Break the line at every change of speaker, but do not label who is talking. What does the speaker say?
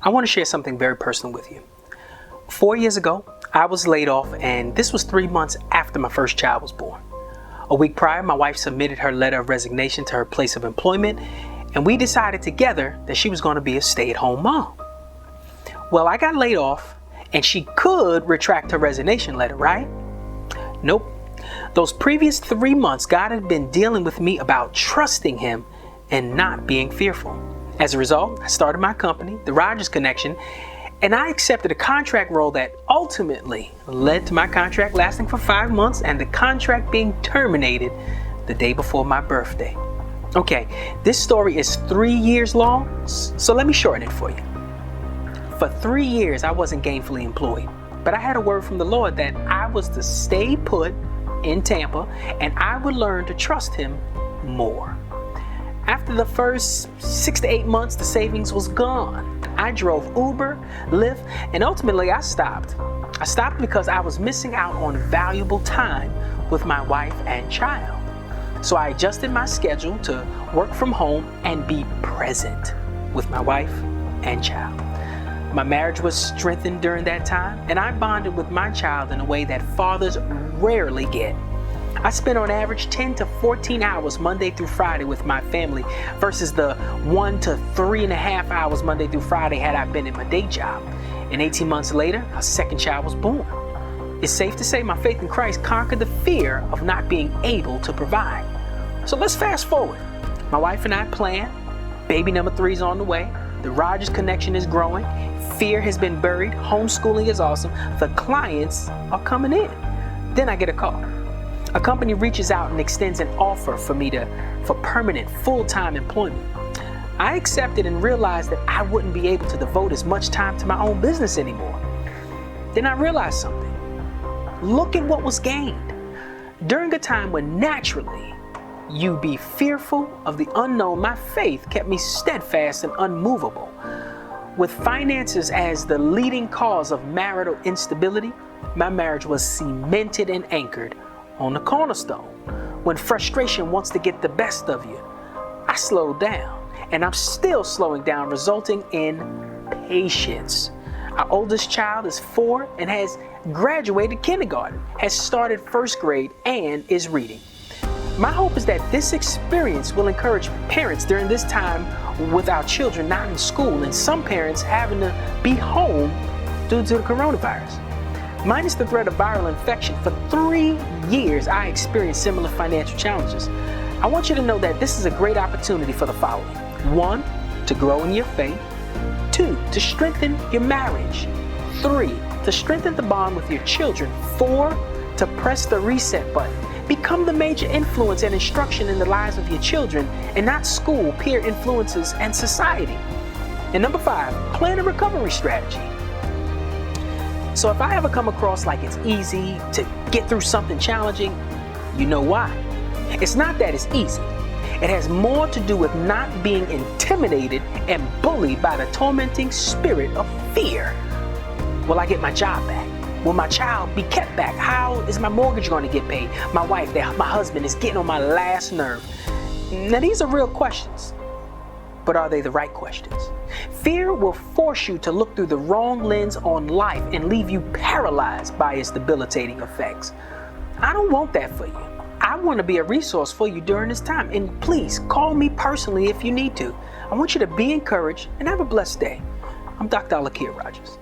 I want to share something very personal with you. 4 years ago, I was laid off, and this was 3 months after my first child was born. A week prior, my wife submitted her letter of resignation to her place of employment, and we decided together that she was going to be a stay-at-home mom. Well, I got laid off, and she could retract her resignation letter, right? Nope. Those previous 3 months, God had been dealing with me about trusting Him and not being fearful. As a result, I started my company, The Rogers Connection, and I accepted a contract role that ultimately led to my contract lasting for 5 months and the contract being terminated the day before my birthday. Okay, this story is 3 years long, so let me shorten it for you. For 3 years, I wasn't gainfully employed, but I had a word from the Lord that I was to stay put in Tampa and I would learn to trust Him more. After the first 6 to 8 months, the savings was gone. I drove Uber, Lyft, and ultimately I stopped. I stopped because I was missing out on valuable time with my wife and child. So I adjusted my schedule to work from home and be present with my wife and child. My marriage was strengthened during that time, and I bonded with my child in a way that fathers rarely get. I spent on average 10 to 14 hours Monday through Friday with my family versus the 1 to 3.5 hours Monday through Friday had I been in my day job. And 18 months later, our second child was born. It's safe to say my faith in Christ conquered the fear of not being able to provide. So let's fast forward. My wife and I plan. Baby number 3 is on the way. The Rogers Connection is growing. Fear has been buried. Homeschooling is awesome. The clients are coming in. Then I get a call. A company reaches out and extends an offer for me for permanent full-time employment. I accepted and realized that I wouldn't be able to devote as much time to my own business anymore. Then I realized something. Look at what was gained. During a time when naturally you'd be fearful of the unknown, my faith kept me steadfast and unmovable. With finances as the leading cause of marital instability, my marriage was cemented and anchored on the cornerstone. When frustration wants to get the best of you, I slowed down, and I'm still slowing down, resulting in patience. Our oldest child is 4 and has graduated kindergarten, has started first grade, and is reading. My hope is that this experience will encourage parents during this time with our children not in school and some parents having to be home due to the coronavirus. Minus the threat of viral infection, for 3 years I experienced similar financial challenges. I want you to know that this is a great opportunity for the following. 1, to grow in your faith. 2, to strengthen your marriage. 3, to strengthen the bond with your children. 4, to press the reset button. Become the major influence and instruction in the lives of your children and not school, peer influences, and society. And number 5, plan a recovery strategy. So if I ever come across like it's easy to get through something challenging, you know why. It's not that it's easy. It has more to do with not being intimidated and bullied by the tormenting spirit of fear. Will I get my job back? Will my child be kept back? How is my mortgage going to get paid? My wife, my husband is getting on my last nerve. Now these are real questions, but are they the right questions? Fear will force you to look through the wrong lens on life and leave you paralyzed by its debilitating effects. I don't want that for you. I want to be a resource for you during this time. And please call me personally if you need to. I want you to be encouraged and have a blessed day. I'm Dr. Al-Aakhir Rogers.